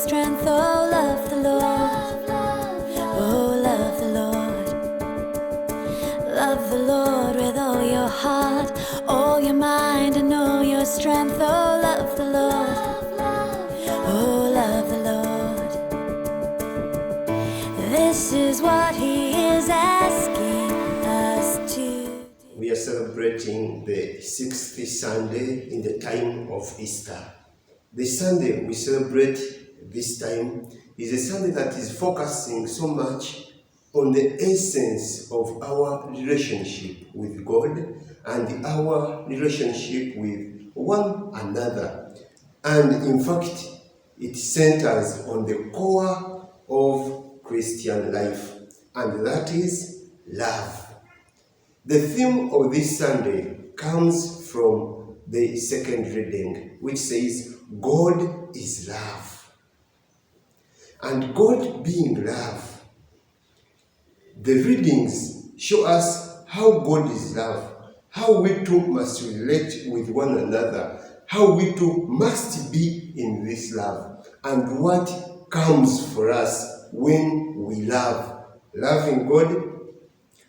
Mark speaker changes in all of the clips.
Speaker 1: strength. Oh, love the Lord. Oh, love the Lord. Love the Lord with all your heart, all your mind, and all your strength. Oh, love the Lord. Oh, love the Lord. This is what He is asking us to do.
Speaker 2: We are celebrating the 6th Sunday in the time of Easter. The Sunday we celebrate this time is a Sunday that is focusing so much on the essence of our relationship with God and our relationship with one another. And in fact, it centers on the core of Christian life, and that is love. The theme of this Sunday comes from the second reading, which says, God is love. And God being love, the readings show us how God is love, how we too must relate with one another, how we too must be in this love, and what comes for us when we love, loving God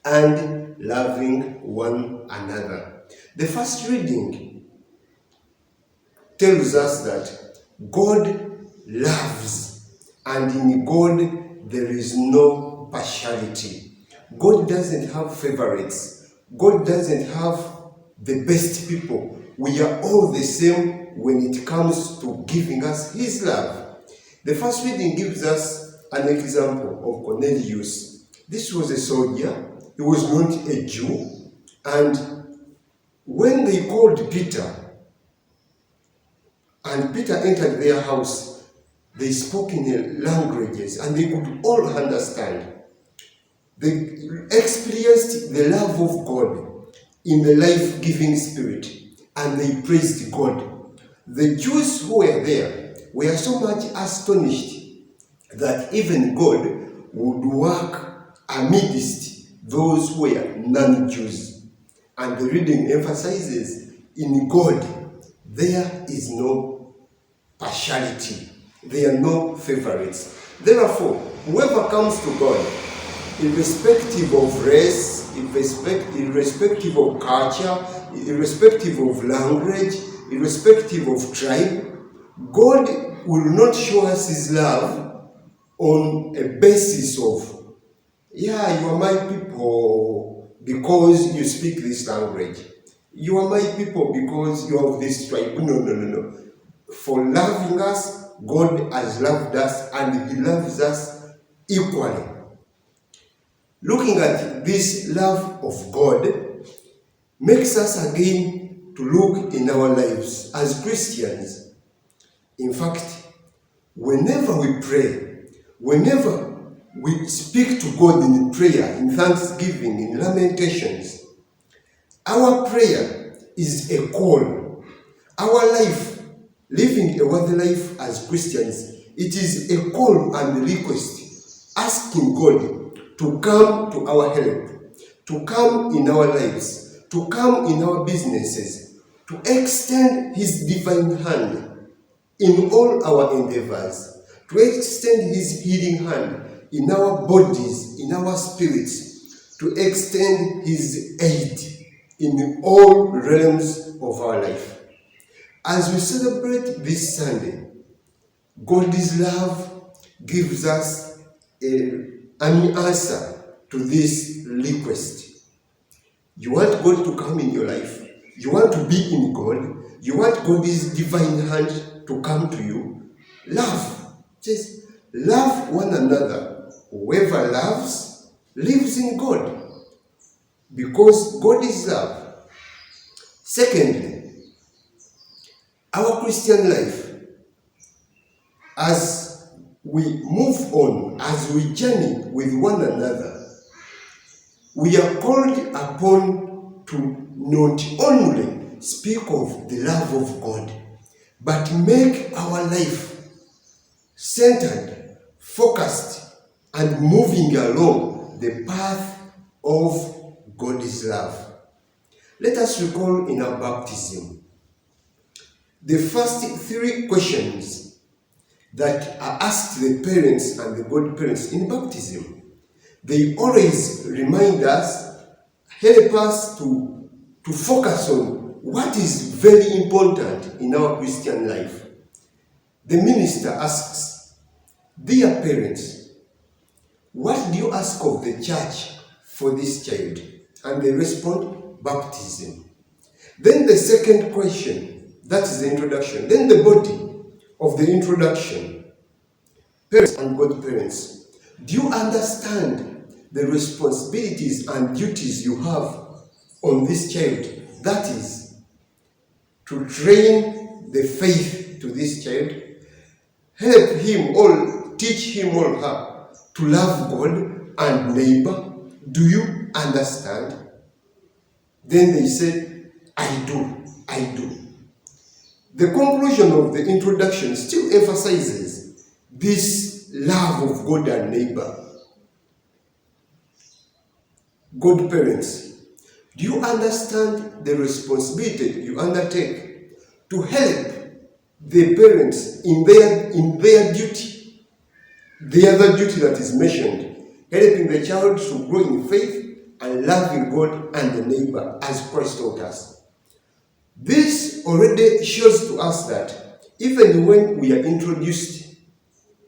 Speaker 2: and loving one another. The first reading tells us that God loves, and in God there is no partiality. God doesn't have favorites. God doesn't have the best people. We are all the same when it comes to giving us His love. The first reading gives us an example of Cornelius. This was a soldier. He was not a Jew, and when they called Peter, and Peter entered their house, they spoke in languages, and they could all understand. They experienced the love of God in the life-giving spirit, and they praised God. The Jews who were there were so much astonished that even God would work amidst those who were non-Jews. And the reading emphasizes, in God there is no partiality, there are no favorites. Therefore, whoever comes to God, irrespective of race, irrespective of culture, irrespective of language, irrespective of tribe, God will not show us His love on a basis of, yeah, you are my people because you speak this language. You are my people because you have this tribe. No. For loving us, God has loved us, and He loves us equally. Looking at this love of God makes us again to look in our lives as Christians. In fact, whenever we pray, whenever we speak to God in prayer, in thanksgiving, in lamentations, our prayer is a call. Our life, living a worthy life as Christians, it is a call and a request, asking God to come to our help, to come in our lives, to come in our businesses, to extend His divine hand in all our endeavors, to extend His healing hand in our bodies, in our spirits, to extend His aid in all realms of our life. As we celebrate this Sunday, God's love gives us an answer to this request. You want God to come in your life. You want to be in God. You want God's divine hand to come to you. Love. Just love one another. Whoever loves lives in God, because God is love. Secondly, our Christian life, as we move on, as we journey with one another, we are called upon to not only speak of the love of God, but make our life centered, focused, and moving along the path of God's love. Let us recall in our baptism the first three questions that are asked the parents and the godparents in baptism. They always remind us, help us to focus on what is very important in our Christian life. The minister asks, dear parents, what do you ask of the church for this child? And they respond, baptism. Then the second question, that is the introduction. Then the body of the introduction. Parents and godparents, do you understand the responsibilities and duties you have on this child? That is, to train the faith to this child, help him or teach him or her to love God and neighbor. Do you understand? Then they said, I do. The conclusion of the introduction still emphasizes this love of God and neighbor. Godparents, do you understand the responsibility you undertake to help the parents in their duty? The other duty that is mentioned, helping the child to grow in faith and loving God and the neighbor as Christ taught us. This already shows to us that even when we are introduced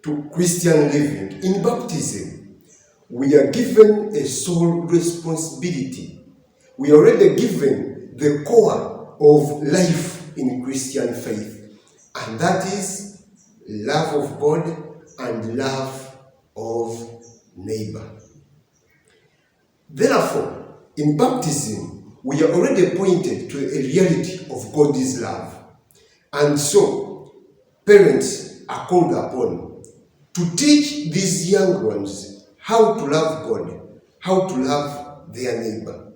Speaker 2: to Christian living in baptism, we are given a sole responsibility. We are already given the core of life in Christian faith, and that is love of God and love of neighbor. Therefore, in baptism, we are already pointed to a reality of God's love. And so, parents are called upon to teach these young ones how to love God, how to love their neighbor.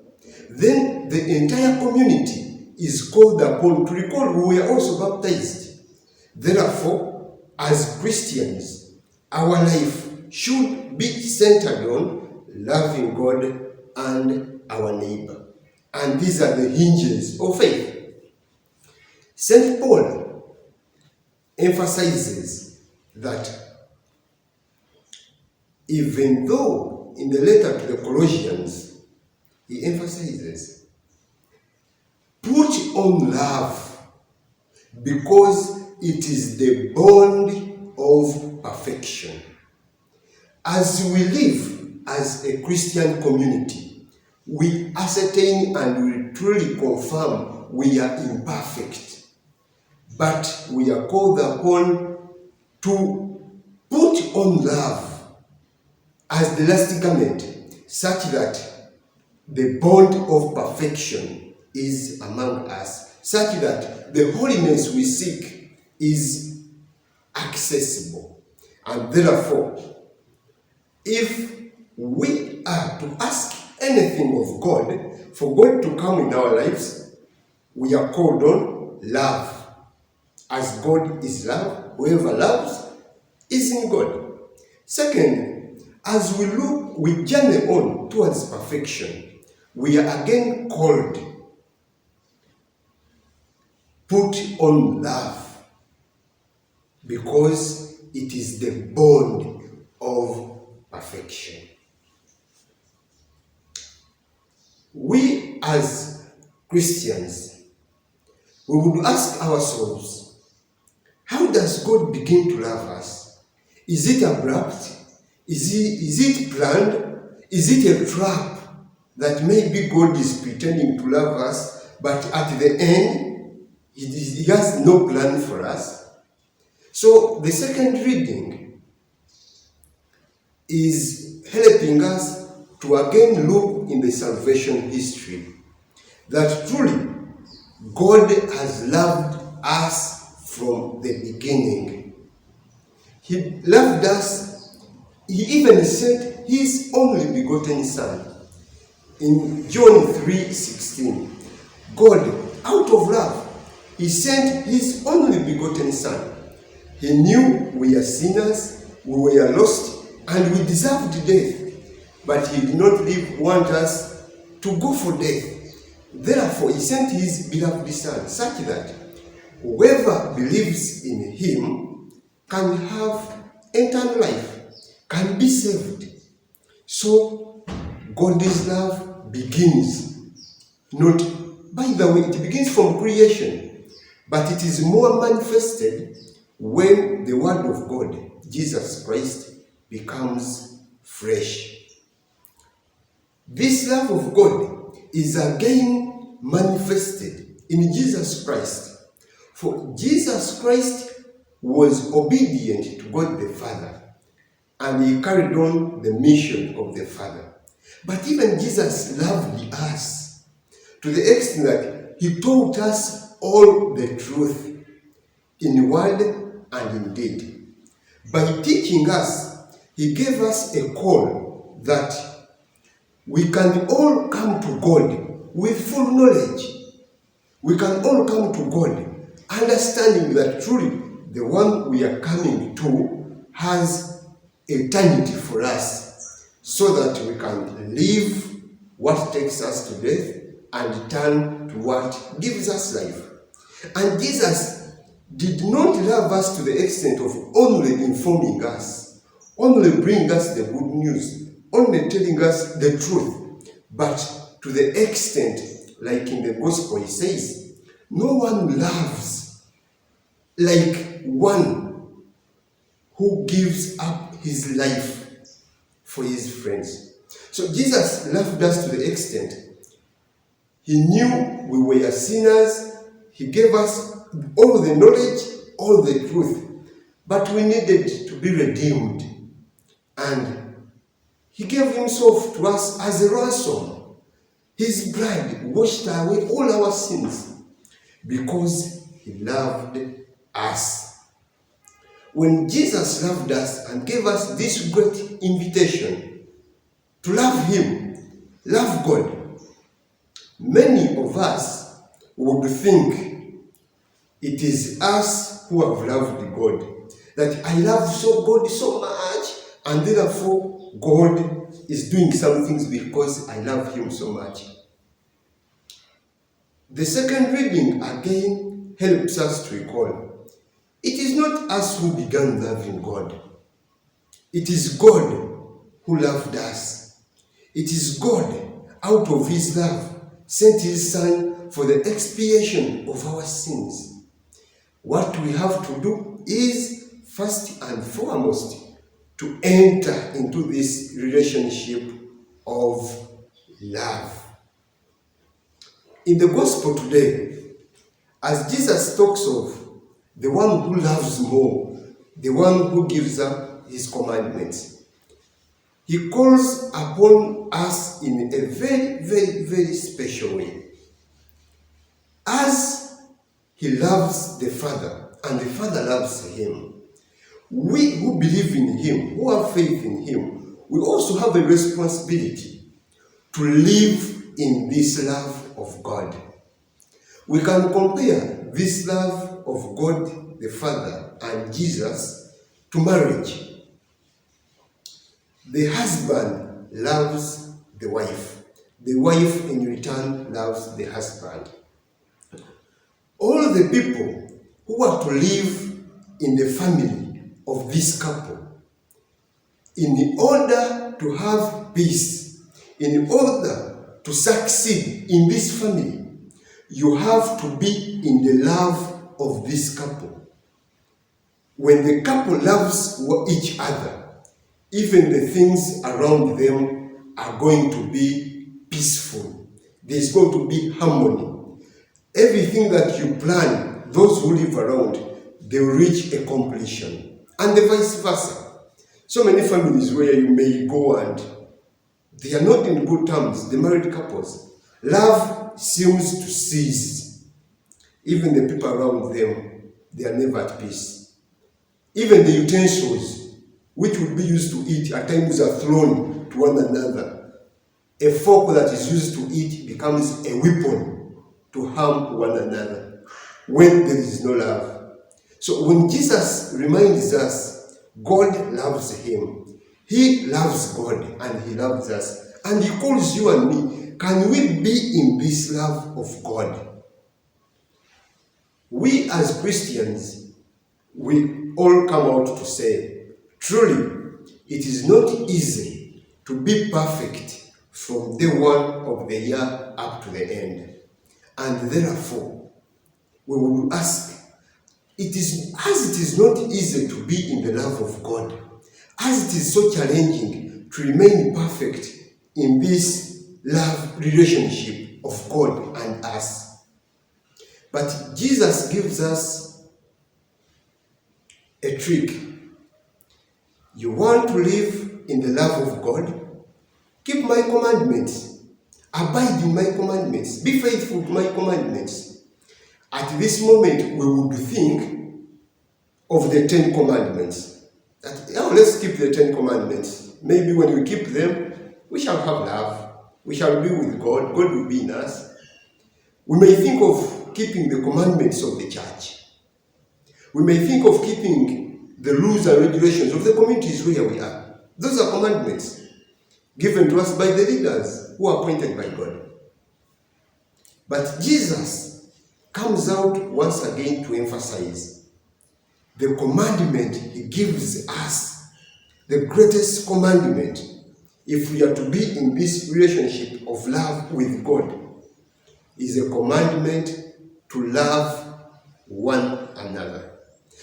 Speaker 2: Then the entire community is called upon to recall we are also baptized. Therefore, as Christians, our life should be centered on loving God and our neighbor. And these are the hinges of faith. St. Paul emphasizes that even though in the letter to the Colossians, he emphasizes, put on love, because it is the bond of perfection. As we live as a Christian community, we ascertain and we truly confirm we are imperfect, but we are called upon to put on love as the last garment, such that the bond of perfection is among us, such that the holiness we seek is accessible. And therefore, if we are to ask anything of God, for God to come in our lives, we are called on love. As God is love, whoever loves is in God. Second, as we journey on towards perfection, we are again called, put on love, because it is the bond of perfection. We as Christians, we would ask ourselves, how does God begin to love us? Is it abrupt? Is it planned? Is it a trap that maybe God is pretending to love us, but at the end, he has no plan for us? So the second reading is helping us to again look in the salvation history, that truly God has loved us from the beginning. He loved us. He even sent his only begotten Son. In John 3:16, God, out of love, he sent his only begotten Son. He knew we are sinners, we were lost, and we deserved death. But he did not want us to go for death. Therefore, he sent his beloved Son, such that whoever believes in him can have eternal life, can be saved. So God's love begins, not, by the way, it begins from creation, but it is more manifested when the Word of God, Jesus Christ, becomes flesh. This love of God is again manifested in Jesus Christ. For Jesus Christ was obedient to God the Father, and he carried on the mission of the Father. But even Jesus loved us to the extent that he taught us all the truth in word and in deed. By teaching us, he gave us a call that we can all come to God with full knowledge. We can all come to God understanding that truly the one we are coming to has eternity for us, so that we can live what takes us to death and turn to what gives us life. And Jesus did not love us to the extent of only informing us, only bringing us the good news, only telling us the truth, but to the extent, like in the gospel he says, no one loves like one who gives up his life for his friends. So Jesus loved us to the extent he knew we were sinners. He gave us all the knowledge, all the truth, but we needed to be redeemed. And he gave himself to us as a ransom. His blood washed away all our sins because he loved us. When Jesus loved us and gave us this great invitation to love him, love God, many of us would think it is us who have loved God. That I love God so much, and therefore God is doing some things because I love him so much. The second reading again helps us to recall, it is not us who began loving God. It is God who loved us. It is God, out of his love, sent his Son for the expiation of our sins. What we have to do is, first and foremost, to enter into this relationship of love. In the gospel today, as Jesus talks of the one who loves more, the one who gives up his commandments, he calls upon us in a very, very, very special way. As he loves the Father and the Father loves him, we who believe in him, who have faith in him, we also have a responsibility to live in this love of God. We can compare this love of God the Father and Jesus to marriage. The husband loves the wife in return loves the husband. All the people who are to live in the family of this couple, in order to have peace, in order to succeed in this family, you have to be in the love of this couple. When the couple loves each other, even the things around them are going to be peaceful. There's going to be harmony. Everything that you plan, those who live around, they will reach a completion. And the vice versa. So many families where you may go and they are not in good terms, the married couples. Love seems to cease. Even the people around them, they are never at peace. Even the utensils which would be used to eat at times are thrown to one another. A fork that is used to eat becomes a weapon to harm one another when there is no love. So when Jesus reminds us, God loves him. He loves God and he loves us. And he calls you and me. Can we be in this love of God? We as Christians, we all come out to say, truly, it is not easy to be perfect from day one of the year up to the end. And therefore, we will ask, it is not easy to be in the love of God, as it is so challenging to remain perfect in this love relationship of God and us. But Jesus gives us a trick. You want to live in the love of God? Keep my commandments. Abide in my commandments. Be faithful to my commandments. At this moment, we would think of the 10 commandments. Let's keep the 10 commandments. Maybe when we keep them, we shall have love. We shall be with God. God will be in us. We may think of keeping the commandments of the church. We may think of keeping the rules and regulations of the communities where we are. Those are commandments given to us by the leaders who are appointed by God. But Jesus comes out once again to emphasize the commandment he gives us, the greatest commandment, if we are to be in this relationship of love with God, is a commandment to love one another.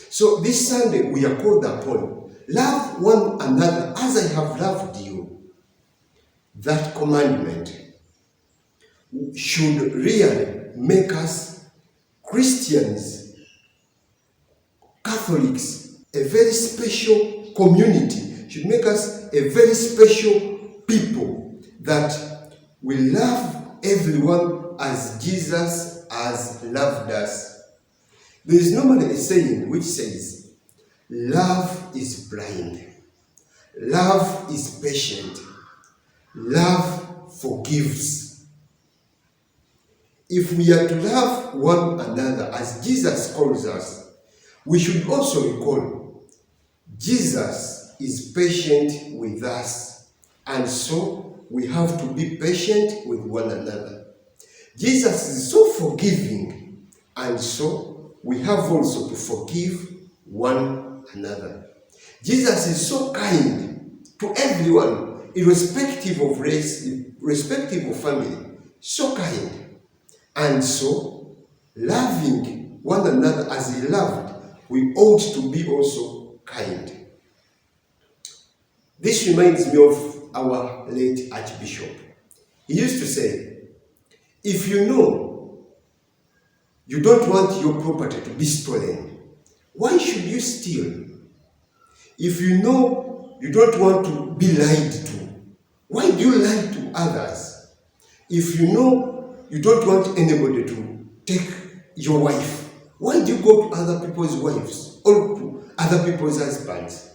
Speaker 2: So this Sunday we are called upon, love one another as I have loved you. That commandment should really make us Christians, Catholics, a very special community, should make us a very special people that will love everyone as Jesus has loved us. There is normally a saying which says, love is blind, love is patient, love forgives. If we are to love one another as Jesus calls us, we should also recall Jesus is patient with us, and so we have to be patient with one another. Jesus is so forgiving, and so we have also to forgive one another. Jesus is so kind to everyone, irrespective of race, irrespective of family, so kind. And so, loving one another as he loved, we ought to be also kind. This reminds me of our late Archbishop. He used to say, if you know you don't want your property to be stolen, why should you steal? If you know you don't want to be lied to, why do you lie to others? If you know you don't want anybody to take your wife, why do you go to other people's wives or to other people's husbands?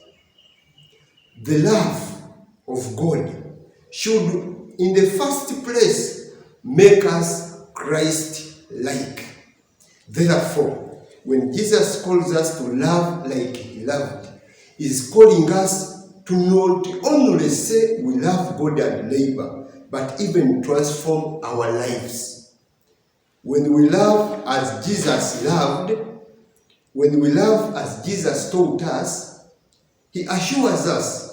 Speaker 2: The love of God should, in the first place, make us Christ-like. Therefore, when Jesus calls us to love like he loved, he's calling us to not only say we love God and neighbor, but even transform our lives. When we love as Jesus loved, when we love as Jesus taught us, he assures us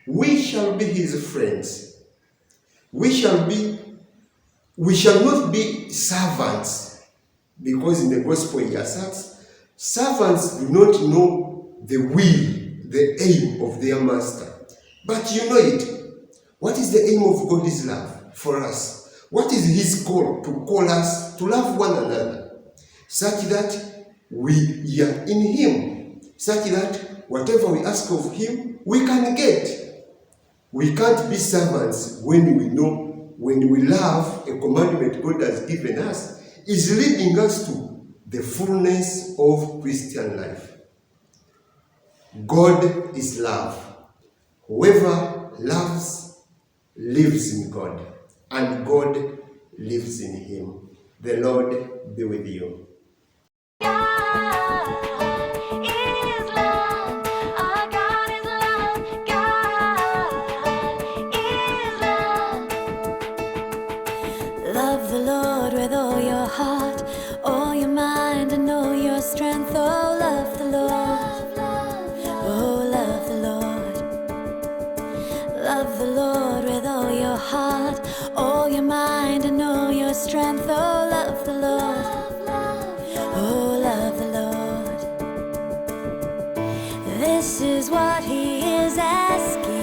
Speaker 2: we shall be his friends. We shall not be servants, because in the gospel he asserts, servants do not know the will, the aim of their master. But you know it. What is the aim of God's love for us? What is his call? To call us to love one another, such that we are in him, such that whatever we ask of him, we can get. We can't be servants when we love a commandment God has given us, is leading us to the fullness of Christian life. God is love. Whoever loves lives in God, and God lives in him. The Lord be with you.
Speaker 1: Love the Lord with all your heart, all your mind, and all your strength. Oh, love the Lord. Love the Lord with all your heart, all your mind, and all your strength. Oh, love the Lord.